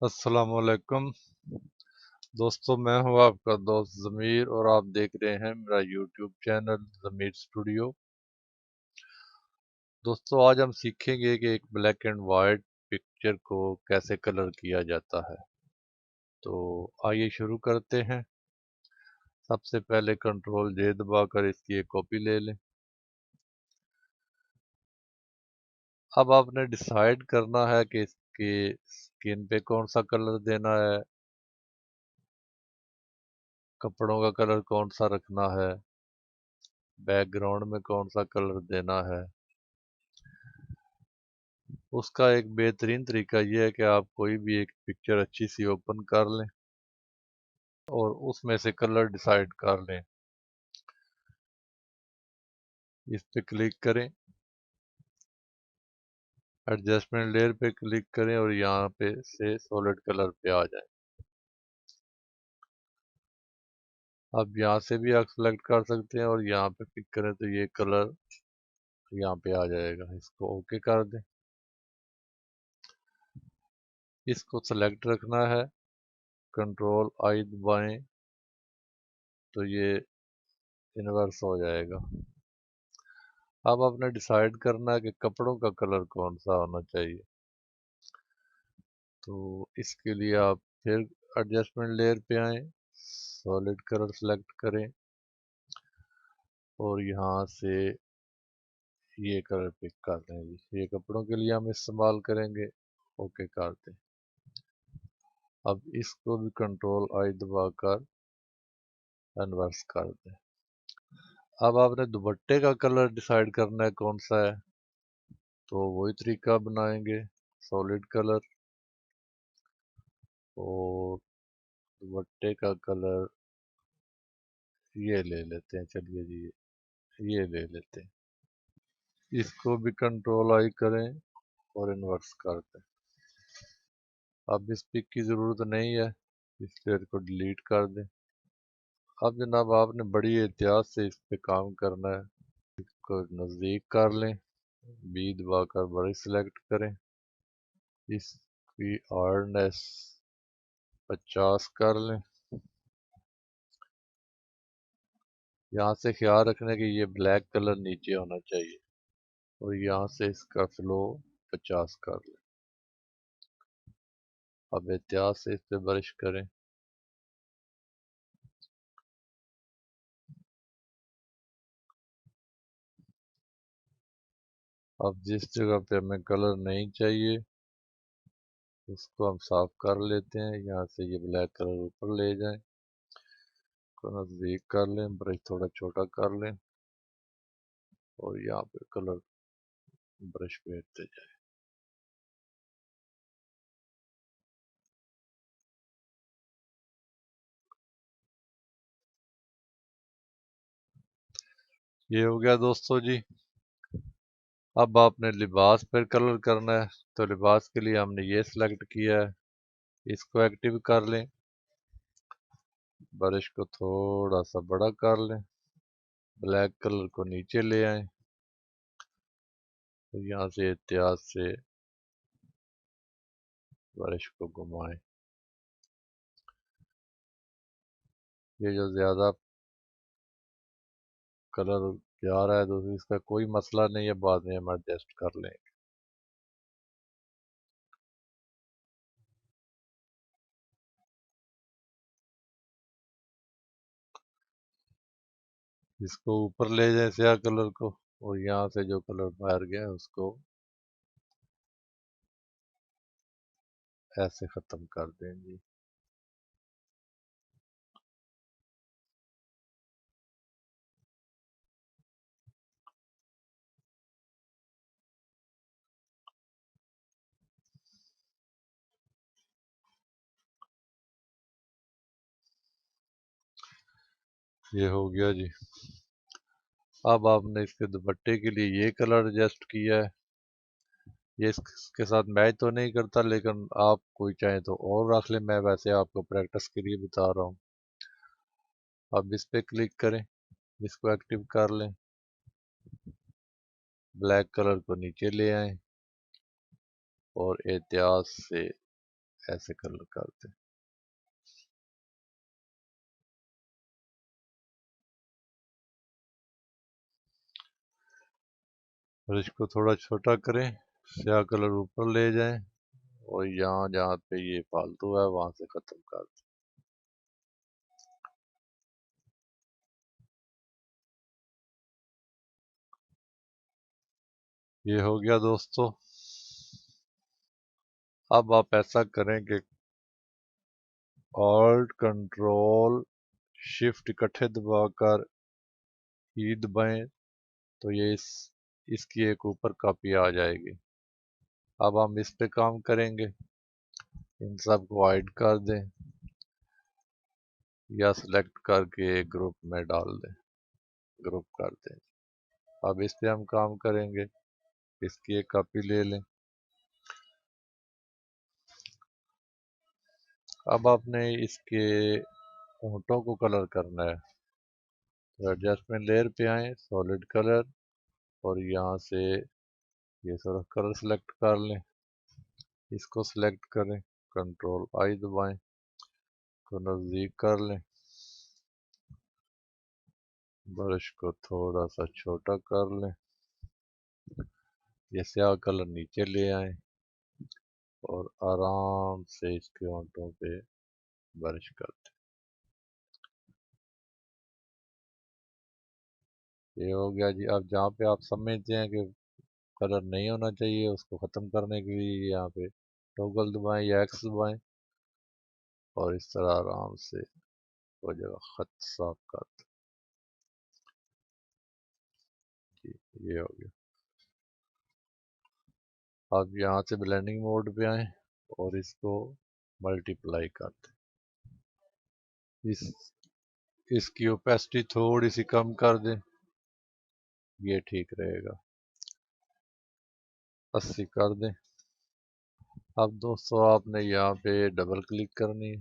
अस्सलामुअलैकुम दोस्तों, मैं हूं आपका दोस्त ज़मीर और आप देख रहे हैं मेरा यूट्यूब चैनल ज़मीर स्टूडियो। दोस्तों, आज हम सीखेंगे कि एक ब्लैक एंड वाइट पिक्चर को कैसे कलर किया जाता है। तो आइए शुरू करते हैं। सबसे पहले कंट्रोल जे दबाकर इसकी एक कॉपी ले लें। अब आपने डिसाइड करना है कि इसकी स्किन पे कौन सा कलर देना है, कपड़ों का कलर कौन सा रखना है, बैकग्राउंड में कौन सा कलर देना है। उसका एक बेहतरीन तरीका यह है कि आप कोई भी एक पिक्चर अच्छी सी ओपन कर लें और उसमें से कलर डिसाइड कर लें। इस पे क्लिक करें, एडजस्टमेंट लेयर पे क्लिक करें और यहाँ पे से सॉलिड कलर पे आ जाएं। अब यहाँ से भी आप सेलेक्ट कर सकते हैं और यहाँ पे क्लिक करें तो ये कलर यहाँ पे आ जाएगा। इसको ओके कर दें। इसको सेलेक्ट रखना है, कंट्रोल आई दबाएं तो ये इन्वर्स हो जाएगा। अब आपने डिसाइड करना है कि कपड़ों का कलर कौन सा होना चाहिए। तो इसके लिए आप फिर एडजस्टमेंट लेयर पे आए, सॉलिड कलर सेलेक्ट करें और यहाँ से ये कलर पिक कर लें। ये कपड़ों के लिए हम इस्तेमाल करेंगे। ओके कर दें। अब इसको भी कंट्रोल आई दबाकर इन्वर्स कर दें। अब आपने दुपट्टे का कलर डिसाइड करना है कौन सा है, तो वही तरीका बनाएंगे। सॉलिड कलर और दुपट्टे का कलर ये ले लेते हैं। चलिए जी, ये ले लेते हैं। इसको भी कंट्रोल आई करें और इन्वर्स कर दें। अब इस पिक की ज़रूरत नहीं है, इस लेयर को डिलीट कर दें। अब जनाब आपने बड़ी एहतियात से इस पे काम करना है। इसको नज़दीक कर लें, बी दबाकर बड़ी सिलेक्ट करें, इसकी हार्डनेस 50 कर लें। यहाँ से ख्याल रखना कि ये ब्लैक कलर नीचे होना चाहिए और यहाँ से इसका फ्लो 50 कर लें। अब एहतियात से इस पे ब्रश करें। अब जिस जगह पे हमें कलर नहीं चाहिए उसको हम साफ कर लेते हैं। यहाँ से ये ब्लैक कलर ऊपर ले जाएं, को नज़दीक कर लें, ब्रश थोड़ा छोटा कर लें और यहाँ पे कलर ब्रश फेरते जाएं। ये हो गया दोस्तों जी। अब आपने लिबास पर कलर करना है, तो लिबास के लिए हमने ये सिलेक्ट किया है। इसको एक्टिव कर लें, ब्रश को थोड़ा सा बड़ा कर लें, ब्लैक कलर को नीचे ले आए, तो यहाँ से एहतियात से ब्रश को घुमाएं। ये जो ज़्यादा कलर जा रहा है तो इसका कोई मसला नहीं है, बाद में हम एडजस्ट कर लें। इसको ऊपर ले जाएं स्याह कलर को और यहाँ से जो कलर बाहर गया उसको ऐसे ख़त्म कर देंगे। ये हो गया जी। अब आपने इसके दुपट्टे के लिए ये कलर एडजस्ट किया है। ये इसके साथ मैच तो नहीं करता, लेकिन आप कोई चाहें तो और रख लें। मैं वैसे आपको प्रैक्टिस के लिए बता रहा हूँ। अब इस पे क्लिक करें, इसको एक्टिव कर लें, ब्लैक कलर को नीचे ले आए और एहतियात से ऐसे कलर करते। और इसको थोड़ा छोटा करें, स्याह कलर ऊपर ले जाएं और यहाँ जहाँ पे ये फालतू है वहां से खत्म कर दें। ये हो गया दोस्तों। अब आप ऐसा करें कि ऑल्ट कंट्रोल शिफ्ट इकट्ठे दबाकर ई दबाएं तो ये इसकी एक ऊपर कॉपी आ जाएगी। अब हम इस पे काम करेंगे, इन सब को हाइड कर दें या सिलेक्ट करके एक ग्रुप में डाल दें, ग्रुप कर दें। अब इस पे हम काम करेंगे, इसकी एक कॉपी ले लें। अब आपने इसके होंठों को कलर करना है, तो एडजस्टमेंट लेयर पे आए, सॉलिड कलर, और यहाँ से ये सारा कलर सेलेक्ट कर लें। इसको सिलेक्ट करें, कंट्रोल आई दबाएं, तो नज़दीक कर लें, ब्रश को थोड़ा सा छोटा कर लें, ये स्याह कलर नीचे ले आए और आराम से इसके होंठों पे ब्रश कर दें। ये हो गया जी। अब जहाँ पे आप समझते हैं कि कलर नहीं होना चाहिए, उसको ख़त्म करने के लिए यहाँ पे टॉगल दबाएं या एक्स दबाएं और इस तरह आराम से वो जगह खत साफ कर दें। ये हो गया। अब यहाँ से ब्लेंडिंग मोड पे आए और इसको मल्टीप्लाई कर दें। इसकी ओपेसिटी थोड़ी सी कम कर दें, ये ठीक रहेगा, 80 कर दें। अब दोस्तों आपने यहाँ पे डबल क्लिक करनी है,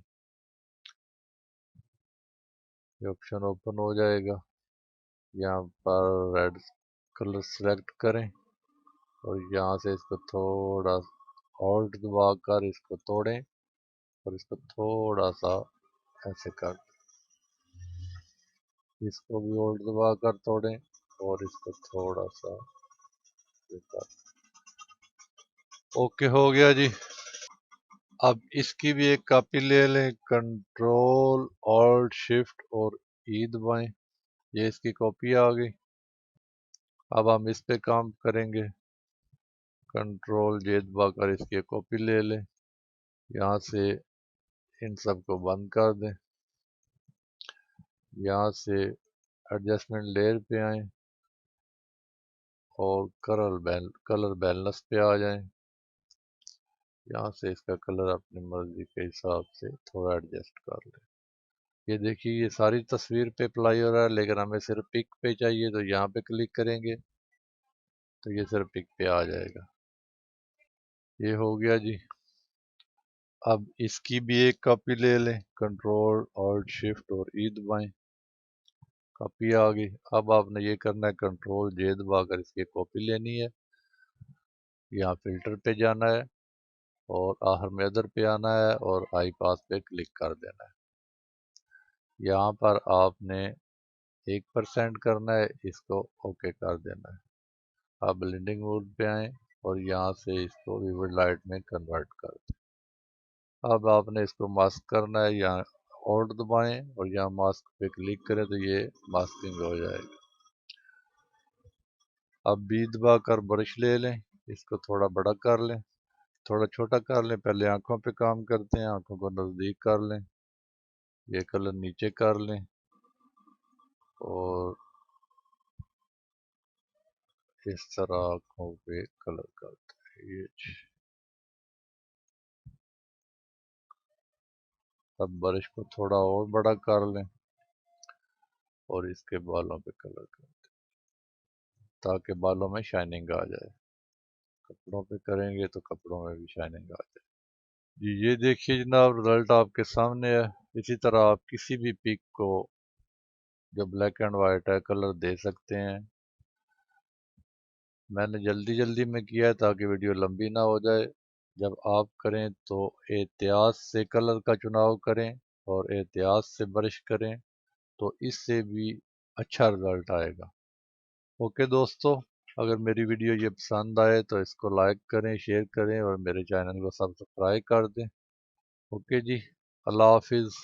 ये ऑप्शन ओपन हो जाएगा। यहाँ पर रेड कलर सेलेक्ट करें और यहाँ से इसको थोड़ा ऑल्ट दबा कर इसको तोड़ें और इसको थोड़ा सा ऐसे कर, इसको भी ऑल्ट दबा कर तोड़ें और इसको थोड़ा सा कर। ओके, हो गया जी। अब इसकी भी एक कॉपी ले लें, कंट्रोल ऑल्ट शिफ्ट और ई दबाएं, ये इसकी कॉपी आ गई। अब हम इस पे काम करेंगे, कंट्रोल जे दबाकर इसकी एक कॉपी ले लें, यहाँ से इन सब को बंद कर दें, यहाँ से एडजस्टमेंट लेयर पे आए और कलर बैलेंस पे आ जाएं। यहाँ से इसका कलर अपनी मर्जी के हिसाब से थोड़ा एडजस्ट कर लें। ये देखिए ये सारी तस्वीर पे अप्लाई हो रहा है, लेकिन हमें सिर्फ पिक पे चाहिए, तो यहाँ पे क्लिक करेंगे तो ये सिर्फ पिक पे आ जाएगा। ये हो गया जी। अब इसकी भी एक कॉपी ले लें, कंट्रोल ऑल्ट शिफ्ट और ई दबाएं, कॉपी आ गई। अब आपने ये करना है, कंट्रोल जे दबाकर इसकी कॉपी लेनी है, यहाँ फिल्टर पे जाना है और आखिर में अदर पे आना है और आई पास पे क्लिक कर देना है। यहाँ पर आपने 1% करना है, इसको ओके कर देना है। अब ब्लेंडिंग मोड पे आए और यहाँ से इसको विविड लाइट में कन्वर्ट कर दें। अब आपने इसको मास्क करना है, यहाँ ऑल्ट दबाएं और यहाँ मास्क पे क्लिक करें तो ये मास्किंग हो जाएगा। अब बी दबा कर ब्रश ले लें, इसको थोड़ा बड़ा कर लें, थोड़ा छोटा कर लें। पहले आंखों पे काम करते हैं, आंखों को नज़दीक कर लें, ये कलर नीचे कर लें और इस तरह आंखों पे कलर करते हैं। ये अब ब्रश को थोड़ा और बड़ा कर लें और इसके बालों पे कलर कर दें ताकि बालों में शाइनिंग आ जाए। कपड़ों पे करेंगे तो कपड़ों में भी शाइनिंग आ जाए। जी ये देखिए जनाब, रिजल्ट आपके सामने है। इसी तरह आप किसी भी पिक को जो ब्लैक एंड वाइट है कलर दे सकते हैं। मैंने जल्दी जल्दी में किया है ताकि वीडियो लंबी ना हो जाए। जब आप करें तो एहतियात से कलर का चुनाव करें और एहतियात से ब्रश करें, तो इससे भी अच्छा रिज़ल्ट आएगा। ओके दोस्तों, अगर मेरी वीडियो ये पसंद आए तो इसको लाइक करें, शेयर करें और मेरे चैनल को सब्सक्राइब कर दें। ओके जी, अल्लाह हाफिज़।